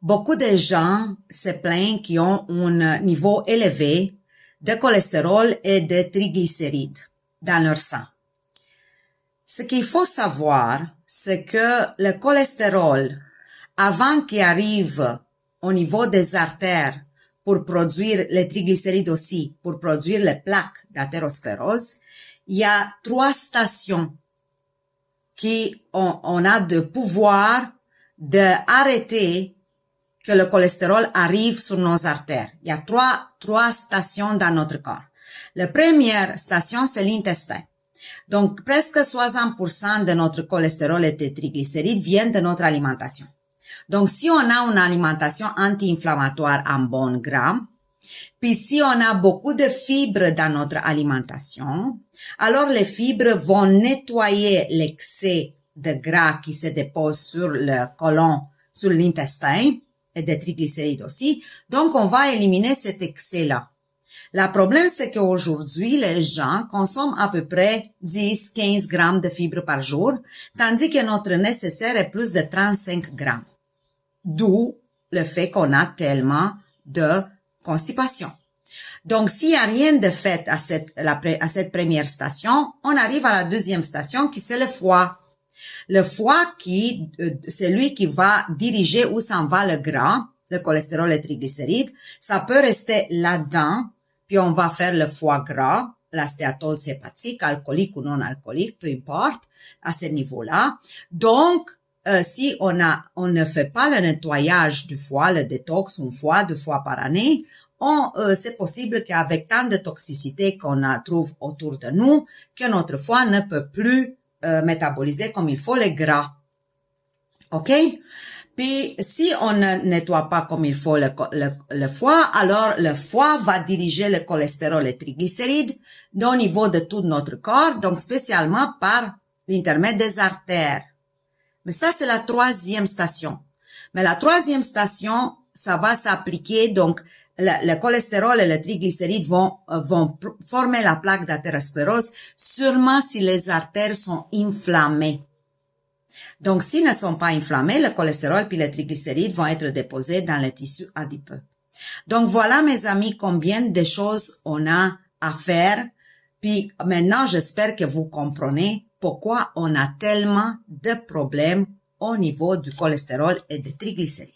Beaucoup de gens se plaignent qu'ils ont un niveau élevé de cholestérol et de triglycérides dans leur sang. Ce qu'il faut savoir, c'est que le cholestérol, avant qu'il arrive au niveau des artères pour produire les triglycérides aussi, pour produire les plaques d'athérosclérose, il y a 3 stations qui on a de pouvoir d'arrêter que le cholestérol arrive sur nos artères. Il y a trois stations dans notre corps. La première station, c'est l'intestin. Donc, presque 60% de notre cholestérol et de triglycérides viennent de notre alimentation. Donc, si on a une alimentation anti-inflammatoire en bon gras, puis si on a beaucoup de fibres dans notre alimentation, alors les fibres vont nettoyer l'excès de gras qui se dépose sur le côlon, sur l'intestin, et des triglycérides aussi. Donc, on va éliminer cet excès-là. Le problème, c'est qu'aujourd'hui, les gens consomment à peu près 10-15 grammes de fibres par jour, tandis que notre nécessaire est plus de 35 grammes. D'où le fait qu'on a tellement de constipation. Donc, s'il n'y a rien de fait à cette première station, on arrive à la deuxième station qui c'est le foie. Le foie c'est lui qui va diriger où s'en va le gras, le cholestérol et les triglycérides. Ça peut rester là-dedans, puis on va faire le foie gras, la stéatose hépatique, alcoolique ou non alcoolique, peu importe, à ce niveau-là. Donc, si on ne fait pas le nettoyage du foie, le détox, une fois, 2 fois par année, c'est possible qu'avec tant de toxicité qu'on trouve autour de nous, que notre foie ne peut plus métaboliser comme il faut les gras. OK? Puis, si on ne nettoie pas comme il faut le foie, alors le foie va diriger le cholestérol et les triglycérides au niveau de tout notre corps, donc spécialement par l'intermédiaire des artères. Mais ça, c'est la 3e station. Mais la 3e station, ça va s'appliquer, donc le cholestérol et les triglycérides vont former la plaque d'athérosclérose seulement si les artères sont inflammées. Donc, s'ils ne sont pas inflammés, le cholestérol puis les triglycérides vont être déposés dans les tissus adipeux. Donc, voilà, mes amis, combien de choses on a à faire. Puis, maintenant, j'espère que vous comprenez pourquoi on a tellement de problèmes au niveau du cholestérol et des triglycérides.